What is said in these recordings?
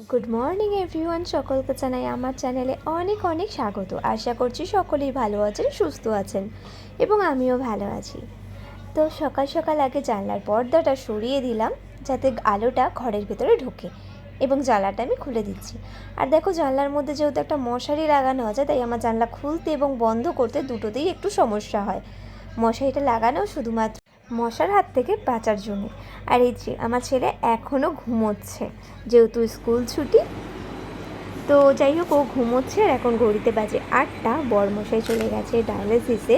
Good morning everyone, সকলকে জানাই আমার চ্যানেলে অনেক অনেক স্বাগত। আশা করছি সকলেই ভালো আছেন, সুস্থ আছেন এবং আমিও ভালো আছি। তো সকাল সকাল আগে জানলার পর্দাটা সরিয়ে দিলাম যাতে আলোটা ঘরের ভেতরে ঢোকে, এবং জানলাটা আমি খুলে দিচ্ছি। আর দেখো, জানলার মধ্যে যেহেতু একটা মশারি লাগানো আছে, তাই আমার জানলা খুলতে এবং বন্ধ করতে দুটোতেই একটু সমস্যা হয়। মশারিটা লাগানো শুধুমাত্র মশার হাত থেকে বাঁচার জন্য। আর এই যে আমার ছেলে এখনও ঘুমোচ্ছে, যেহেতু স্কুল ছুটি। তো যাই হোক, ও ঘুমোচ্ছে। আর এখন ঘড়িতে বাজে 8টা। বরমশাই চলে গেছে ডায়ালিসিসে।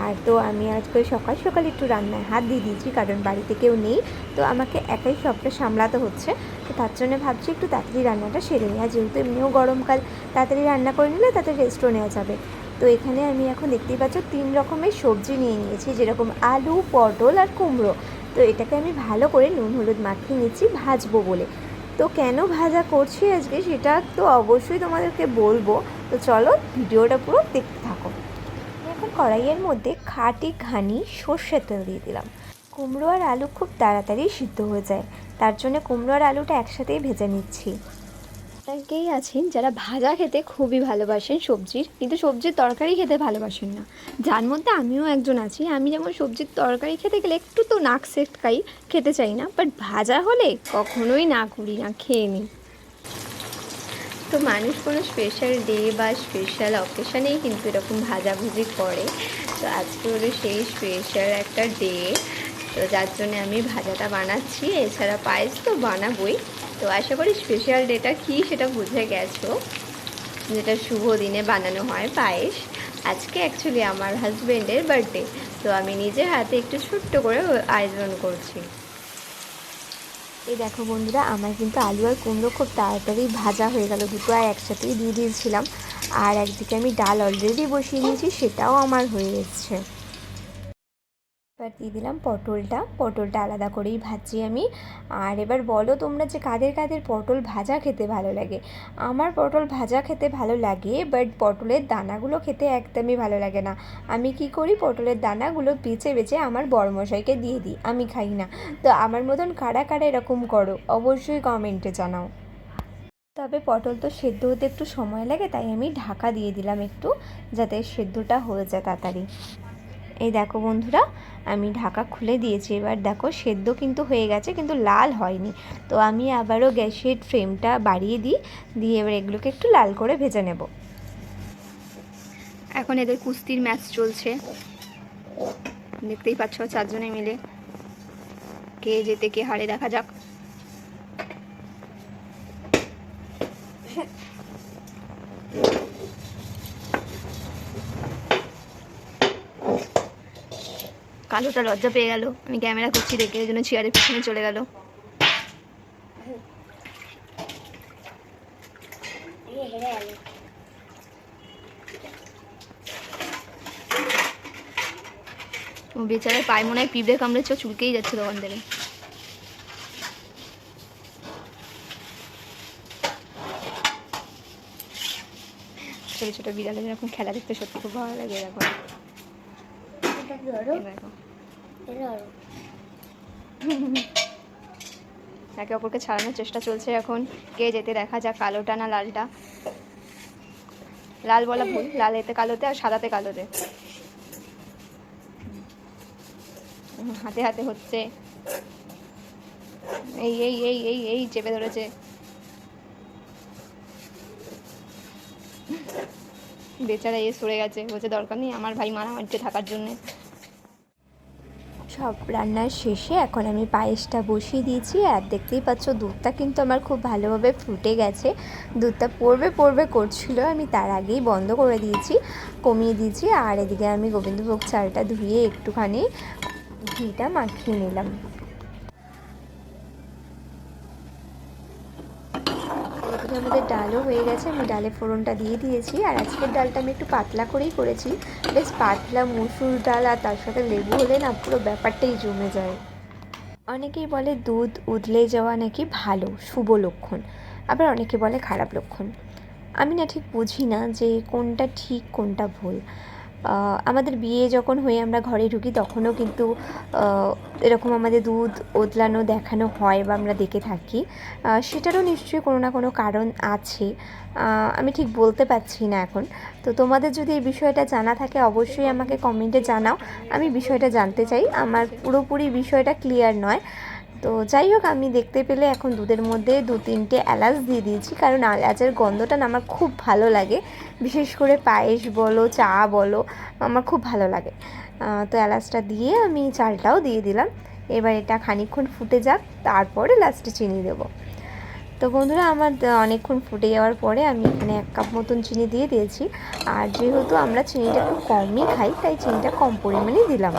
আর তো আমি আজকে সকাল সকাল একটু রান্নায় হাত দিয়ে দিয়েছি, কারণ বাড়িতে কেউ নেই, তো আমাকে একাই সবটা সামলাতে হচ্ছে। তো তার জন্য ভাবছি একটু তাড়াতাড়ি রান্নাটা সেরে নিই। আর যেহেতু এমনিও গরমকাল, তাড়াতাড়ি রান্না করে নিলে তাতে রেস্টও নেওয়া যাবে। তো এখানে আমি এখন দেখতেই পাচ্ছ 3 রকমের সবজি নিয়ে নিয়েছি, যেরকম আলু, পটল আর কুমড়ো। তো এটাকে আমি ভালো করে নুন হলুদ মাখিয়ে নিচ্ছি ভাজবো বলে। তো কেন ভাজা করছি আজকে সেটা তো অবশ্যই তোমাদেরকে বলবো। তো চলো, ভিডিওটা পুরো দেখতে থাকো। এখন কড়াইয়ের মধ্যে খাঁটি ঘানি সর্ষের তেল দিয়ে দিলাম। কুমড়ো আর আলু খুব তাড়াতাড়ি সিদ্ধ হয়ে যায়, তার জন্য কুমড়ো আর আলুটা একসাথেই ভেজে নিচ্ছি। অনেকেই আছেন যারা ভাজা খেতে খুবই ভালোবাসেন সবজির, কিন্তু সবজির তরকারি খেতে ভালোবাসেন না, যার মধ্যে আমিও একজন আছি। আমি যেমন সবজির তরকারি খেতে গেলে একটু তো নাক সেটকাই, খেতে চাই না, বাট ভাজা হলে কখনোই না করি না, খেয়ে নিই। তো মানুষ কোনো স্পেশাল ডে বা স্পেশাল অকেশানেই কিন্তু এরকম ভাজাভুজি করে। তো আজকে হলো সেই স্পেশাল একটা ডে, তো যার জন্য আমি ভাজাটা বানাচ্ছি। এছাড়া পায়েস তো বানাবোই। তো আশা করি স্পেশাল ডেটা কী সেটা বুঝে গেছো, যেটা শুভ দিনে বানানো হয় পায়েস। আজকে অ্যাকচুয়ালি আমার হাজব্যান্ডের বার্থডে, তো আমি নিজের হাতে একটু ছোট্ট করে আয়োজন করছি। এই দেখো বন্ধুরা, আমার কিন্তু আলু আর কুমড়ো খুব তাড়াতাড়ি ভাজা হয়ে গেল, দুটো আর একসাথেই দিয়ে দিয়েছিলাম। আর একদিকে আমি ডাল অলরেডি বসিয়ে নিয়েছি, সেটাও আমার হয়ে এসছে। এবার দিয়ে দিলাম পটলটা আলাদা করেই ভাজছি আমি। আর এবার বলো তোমরা যে কাদের কাদের পটল ভাজা খেতে ভালো লাগে। আমার পটল ভাজা খেতে ভালো লাগে, বাট পটলের দানাগুলো খেতে একদমই ভালো লাগে না। আমি কি করি, পটলের দানাগুলো বেছে বেছে আমার বড়মশাইকে দিয়ে দিই, আমি খাই না। তো আমার মতন কারা কারা এরকম করো, অবশ্যই কমেন্টে জানাও। তবে পটল তো সেদ্ধ হতে একটু সময় লাগে, তাই আমি ঢাকা দিয়ে দিলাম একটু, যাতে সেদ্ধটা হয়ে যায় তাড়াতাড়ি। এই দেখো বন্ধুরা, আমি ঢাকা খুলে দিয়েছি। এবার দেখো, সেদ্ধ কিন্তু হয়ে গেছে, কিন্তু লাল হয়নি। তো আমি আবারও গ্যাসের ফ্লেমটা বাড়িয়ে দিয়ে এবার এগুলোকে একটু লাল করে ভেজে নেব। এখন এদের কুস্তির ম্যাচ চলছে, দেখতেই পাচ্ছ, 4 জনে মিলে। কে জেতে কে হারে দেখা যাক। কালোটা লজ্জা পেয়ে গেল, আমি ক্যামেরা করছি দেখে, এই জন্য চেয়ারের পিছনে চলে গেল। ও বেচারার পায়ে মনে হয় পিঁপড়ে কামড়েছে, চুলকেই যাচ্ছে দোকান থেকে। ছোটো ছোটো বিড়ালের এরকম খেলা দেখতে সত্যি খুব ভালো লাগে। এখন একে অপরকে ছাড়ানোর চেষ্টা চলছে। এখন কে যেতে দেখা যাক, কালোটা না লালটা। লাল বলা ভুল, লাল এতে কালোতে আর সাদাতে কালোতে। হাতে হাতে হচ্ছে, এই এই এই এই এই চেপে ধরেছে। বেচারা সরে গেছে, বলছে দরকার নেই আমার ভাই মারামারিতে থাকার জন্যে। সব রান্নার শেষে এখন আমি পায়েসটা বসিয়ে দিয়েছি। আর দেখতেই পাচ্ছ, দুধটা কিন্তু আমার খুব ভালোভাবে ফুটে গেছে। দুধটা পড়বে করছিল, আমি তার আগেই বন্ধ করে দিয়েছি, কমিয়ে দিয়েছি। আর এদিকে আমি গোবিন্দভোগ চালটা ধুয়ে একটুখানি ঘিটা মাখিয়ে নিলাম। এদিকে আমাদের ডালও হয়ে গেছে, আমি ডালে ফোড়নটা দিয়ে দিয়েছি। আর আজকের ডালটা আমি একটু পাতলা করেই করেছি, বেশ পাতলা মসুর ডাল, আর তার সাথে লেবু হলে না পুরো ব্যাপারটাই জমে যায়। অনেকেই বলে দুধ উতলে যাওয়া নাকি ভালো, শুভ লক্ষণ, আবার অনেকে বলে খারাপ লক্ষণ। আমি না ঠিক বুঝি না যে কোনটা ঠিক কোনটা ভুল। আমাদের বিয়ে যখন হয়ে আমরা ঘরে ঢুকি তখনও কিন্তু এরকম আমাদের দুধ ওতলানো দেখানো হয় বা আমরা দেখে থাকি। সেটারও নিশ্চয়ই কোনো না কোনো কারণ আছে, আমি ঠিক বলতে পারছি না এখন। তো তোমাদের যদি এই বিষয়টা জানা থাকে অবশ্যই আমাকে কমেন্টে জানাও, আমি বিষয়টা জানতে চাই। আমার পুরোপুরি বিষয়টা ক্লিয়ার নয়। তো যাই হোক, আমি দেখতে পেলে এখন দুধের মধ্যে 2-3টে এলাচ দিয়ে দিয়েছি, কারণ এলাচের গন্ধটা না আমার খুব ভালো লাগে, বিশেষ করে পায়েস বলো চা বলো আমার খুব ভালো লাগে। তো এলাচটা দিয়ে আমি চালটাও দিয়ে দিলাম। এবার এটা খানিকক্ষণ ফুটে যাক, তারপরে লাস্টে চিনি দেবো। তো বন্ধুরা, আমার অনেকক্ষণ ফুটে যাওয়ার পরে আমি এখানে 1 কাপ মতন চিনি দিয়ে দিয়েছি। আর যেহেতু আমরা চিনিটা একটু কমই খাই, তাই চিনিটা কম পরিমাণেই দিলাম।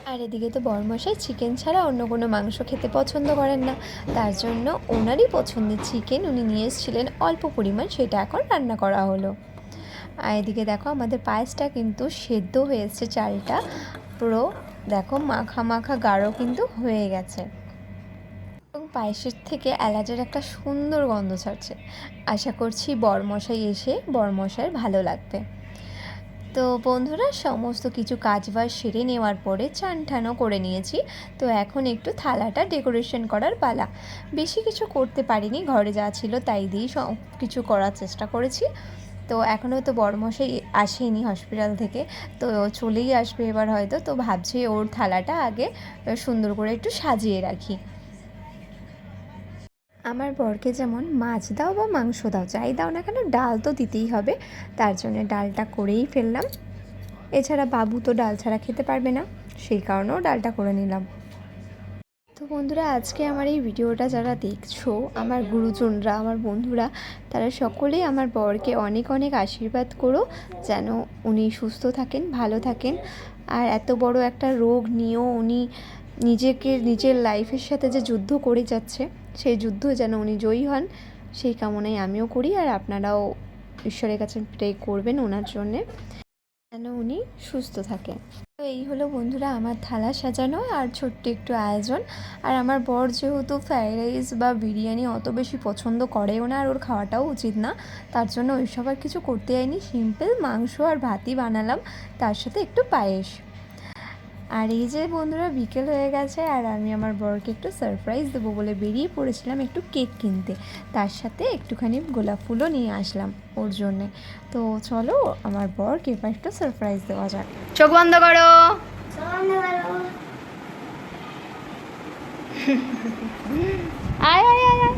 আর এদিকে তো বরমশাই চিকেন ছাড়া অন্য কোনো মাংস খেতে পছন্দ করেন না, তার জন্য ওনারই পছন্দের চিকেন উনি নিয়ে এসেছিলেন অল্প পরিমাণ, সেটা এখন রান্না করা হলো। আর এদিকে দেখো আমাদের পায়েসটা কিন্তু সেদ্ধ হয়েছে, চালটা পুরো দেখো মাখা মাখা গাঢ় কিন্তু হয়ে গেছে এবং পায়েসের থেকে এলাচের একটা সুন্দর গন্ধ ছাড়ছে। আশা করছি বরমশাই এসে বরমশাইয়ের ভালো লাগবে। তো বন্ধুরা, সমস্ত কিছু কাজবাজ সেরে নেওয়ার পরে চান ঠানও করে নিয়েছি। তো এখন একটু থালাটা ডেকোরেশন করার পালা। বেশি কিছু করতে পারিনি, ঘরে যা ছিল তাই দিয়েই সব কিছু করার চেষ্টা করেছি। তো এখনও তো বড়মশাই আসেনি হসপিটাল থেকে, তো চলেই আসবে এবার হয়তো। তো ভাবছি ওর থালাটা আগে সুন্দর করে একটু সাজিয়ে রাখি। আমার বরকে যেমন মাছ দাও বা মাংস দাও, যাই দাও না কেন ডাল তো দিতেই হবে, তার জন্য ডালটা করেই ফেললাম। এছাড়া বাবু তো ডাল ছাড়া খেতে পারবে না, সেই কারণেও ডালটা করে নিলাম। তো বন্ধুরা, আজকে আমার এই ভিডিওটা যারা দেখছো, আমার গুরুজনরা, আমার বন্ধুরা, তারা সকলেই আমার বরকে অনেক অনেক আশীর্বাদ করো, যেন উনি সুস্থ থাকেন, ভালো থাকেন। আর এত বড় একটা রোগ নিয়েও উনি নিজের লাইফের সাথে যে যুদ্ধ করে যাচ্ছে, সেই যুদ্ধ যেন উনি জয়ী হন, সেই কামনাই আমিও করি। আর আপনারাও ঈশ্বরের কাছে প্রে করবেন ওনার জন্যে, যেন উনি সুস্থ থাকেন। তো এই হলো বন্ধুরা আমার থালা সাজানো আর ছোট্ট একটু আয়োজন। আর আমার বর যেহেতু ফ্রাইড রাইস বা বিরিয়ানি অত বেশি পছন্দ করেও না, আর ওর খাওয়াটাও উচিত না, তার জন্য ওইসব আর কিছু করতে যাইনি, সিম্পল মাংস আর ভাতই বানালাম, তার সাথে একটু পায়েস। আর এই যে বন্ধুরা, বিকেল হয়ে গেছে আর আমি আমার বরকে একটু সারপ্রাইজ দেবো বলে বেরিয়ে পড়েছিলাম একটু কেক কিনতে, তার সাথে একটুখানি গোলাপ ফুলও নিয়ে আসলাম ওর জন্যে। তো চলো আমার বরকে এবার একটু সারপ্রাইজ দেওয়া যাক। চোখ বন্ধ করো। আয় আয় আয় আয়।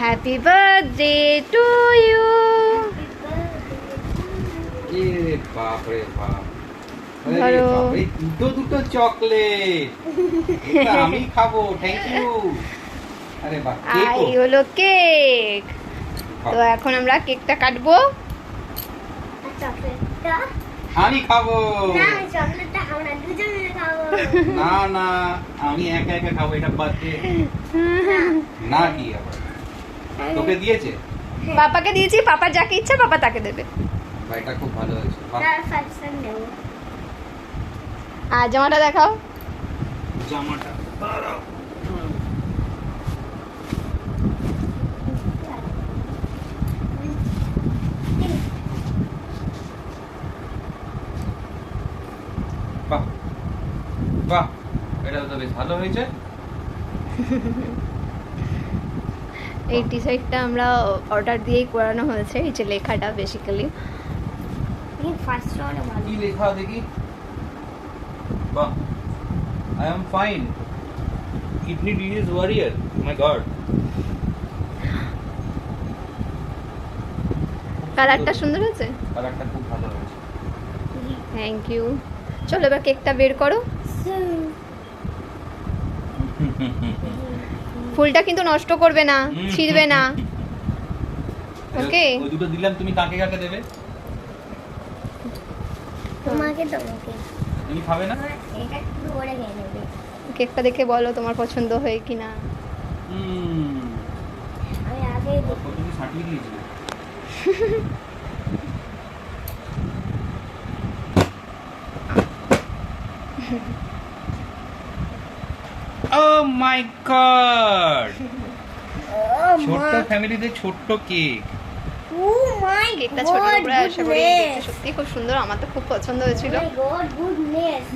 Happy birthday to you. বাপ রে বাপ, আরে দুটো চকলেট, এটা আমি খাবো। Thank you. আরে বাহ, এই হলো কেক। তো এখন আমরা কেকটা কাটবো। আমি খাবো। না না, আমি একা একা খাবো, এটা বার্থডে না। কি আবার তোকে দিয়েছে? পাপাকে দিয়েছি, পাপার যাকে ইচ্ছা পাপা তাকে দেবে। এটা খুব ভালো হয়েছে। আর জামাটা দেখাও। জামাটা দাঁড়াও। বাহ বাহ, এটা তো বেশ ভালো হয়েছে। এই টি শার্টটা আমরা অর্ডার দিয়েই করানো হয়েছে, এই যে লেখাটা বেসিক্যালি। কি লেখা দেখি? বাহ, I am fine. Kidney disease warrior. My God. কালারটা সুন্দর হয়েছে। কালারটা খুব ভালো হয়েছে। Thank you. চলো এবার কেকটা বের করো। ফুলটা কিন্তু নষ্ট করবে না, ছিঁড়বে না। ওকে, ওই দুটো দিলাম, তুমি কাকে কাকে দেবে? তোমাকে তোমাকে তুমি খাবে না? এটা একটু করে খেয়ে নেবে। কেকটা দেখে বলো তোমার পছন্দ হয় কিনা। আমি আগে তুমি ছাটিয়ে দিয়েছিলে। Oh my God! ছোট্ট ফ্যামিলিতে ছোট্ট কেক। ও মাই কেকটা ছোট করে আশা করি দেখতে সত্যি খুব সুন্দর, আমার তো খুব পছন্দ হয়েছিল। God goodness.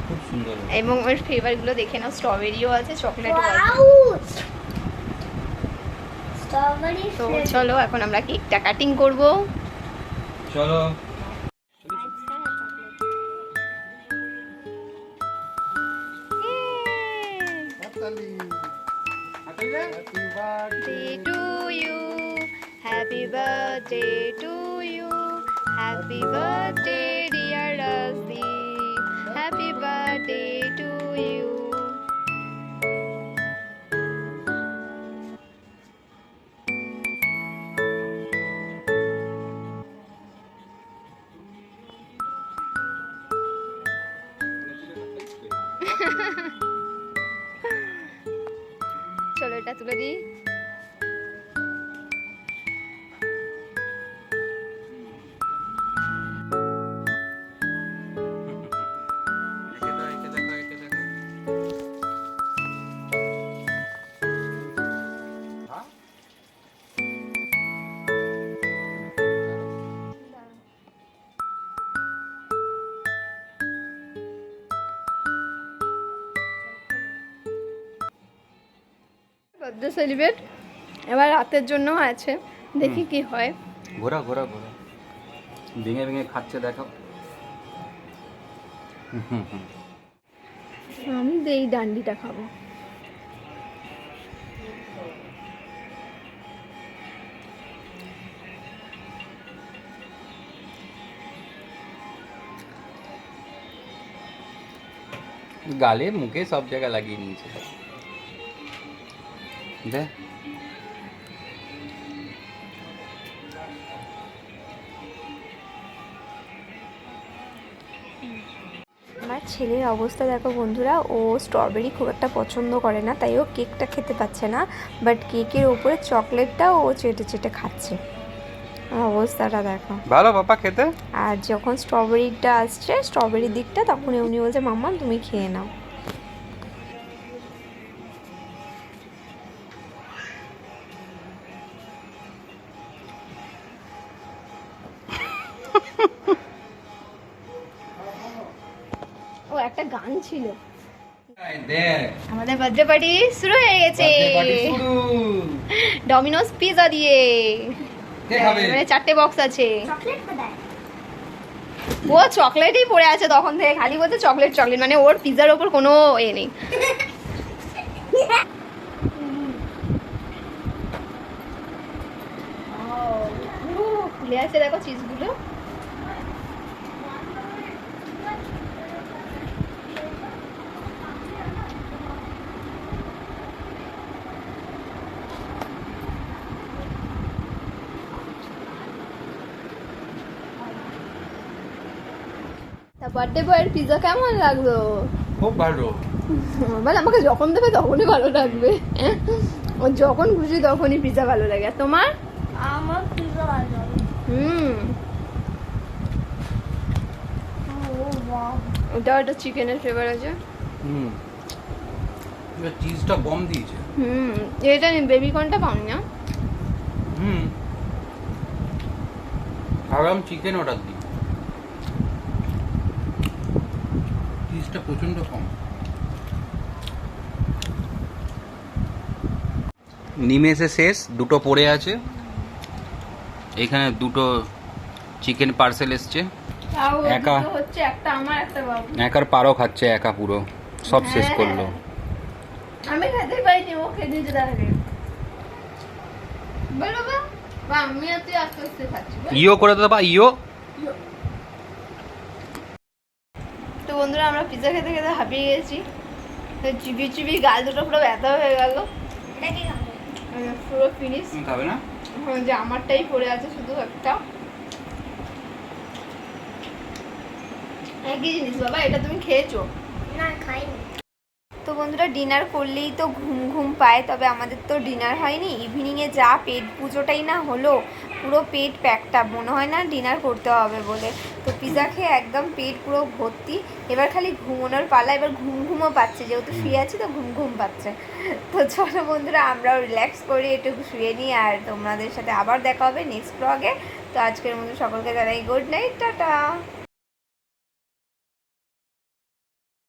খুব সুন্দর। এবং ওর ফ্লেভার গুলো দেখে নাও, স্ট্রবেরিও আছে, চকলেটও আছে। ওয়াও স্ট্রবেরি তো চলো এখন আমরা কেকটা কাটিং করব। চলো। Birthday to you, happy birthday to you, happy birthday dear Rasi, happy birthday to you. চলো এটা তুলে দিই। বার্থডে সেলিব্রেট এবার রাতের জন্য আছে, দেখি কি হয়। ঘোরা ঘোরা ঘোরা, ভেঙে ভেঙে খাচ্ছে দেখাও। আমি এই ডান্ডিটা খাবো। গালে মুখে সব জায়গায় লাগিয়ে নিয়েছে। দে আমার ছেলের অবস্থা দেখো বন্ধুরা, ও স্ট্রবেরি খুব একটা পছন্দ করে না, তাই ও কেকটা খেতে পাচ্ছে না, বাট কেকের ওপরে চকলেটটা ও চেটে চেটে খাচ্ছে। অবস্থাটা দেখো। ভালো পাপা খেতে। আর যখন স্ট্রবেরিটা আসছে, স্ট্রবেরির দিকটা, তখন উনি বলছে মাম্মা তুমি খেয়ে নাও। ও একটা গান ছিল। দেখ আমাদের বার্থডে পার্টি শুরু হয়ে গেছে, ডমিনোস পিৎজা দিয়ে। কে খাবে? মানে 4টে বক্স আছে। চকলেট কোথায়? ও চকলেটই পড়ে আছে তখন থেকে, খালি বলতে চকলেট চকলেট, মানে ওর পিৎজার ওপর কোনো এ নেই। খুলে আছে দেখো চিজগুলো। তা বার্থডে বয়ের পিৎজা কেমন লাগলো? খুব ভালো। বল আমাকে যখন দেবে তখনই ভালো লাগবে, ও যখন খুশি তখনই পিৎজা ভালো লাগে। আর তোমার? আমার পিজা ভালো লাগে। ও ওয়াও ওটা একটা চিকেনের ফ্লেভার আছে। চিজটা কম দিয়েছে। এটা বেবি কর্নটা পাওনি না? আরাম চিকেন অর্ডার দিই, চিজটা প্রচন্ড কম। নিমেষে শেষ, দুটো পড়ে আছে। এখানে দুটো চিকেন পার্সেল এসছে। একা হচ্ছে একটা আমার একটা বাবু। একার পারও খাচ্ছে একা, পুরো সব শেষ করলো। আমি খেতে পাইনি, ও খেয়ে দিয়েছে তার আগে। বল বাবা, বা আমি আর তুই আস্তে আস্তে খাচ্ছি। ইও করে দাও বা ইও। তো বন্ধুরা আমরা পিৎজা খেতে খেতে হাঁপিয়ে গেছি, তো চিবি চিবি গাল দুটো পুরো ব্যথা হয়ে গেল। এটা কি খাবে? পুরো ফিনিশ। তুমি খাবে না? যে আমারটাই পড়ে আছে শুধু একটা। একই জিনিস বাবা, এটা তুমি খেয়েছো? না খাইনি। তো বন্ধুরা ডিনার করলেই তো ঘুম ঘুম পায়, তবে আমাদের তো ডিনার হয়নি। ইভিনিংয়ে যা পেট পুজোটাই না হলো, পুরো পেট প্যাকটা, মনে হয় না ডিনার করতে হবে বলে। তো পিৎজা খেয়ে একদম পেট পুরো ভর্তি, এবার খালি ঘুমোনোর পালা। এবার ঘুম ঘুমও পাচ্ছে, যেহেতু শুয়ে আছি তো ঘুম ঘুম পাচ্ছে। তো চলো বন্ধুরা, আমরাও রিল্যাক্স করি, একটু শুয়ে নিই, আর তোমাদের সাথে আবার দেখা হবে নেক্সট ব্লগে। তো আজকের মতো সকলকে জানাই গুড নাইট, টাটা।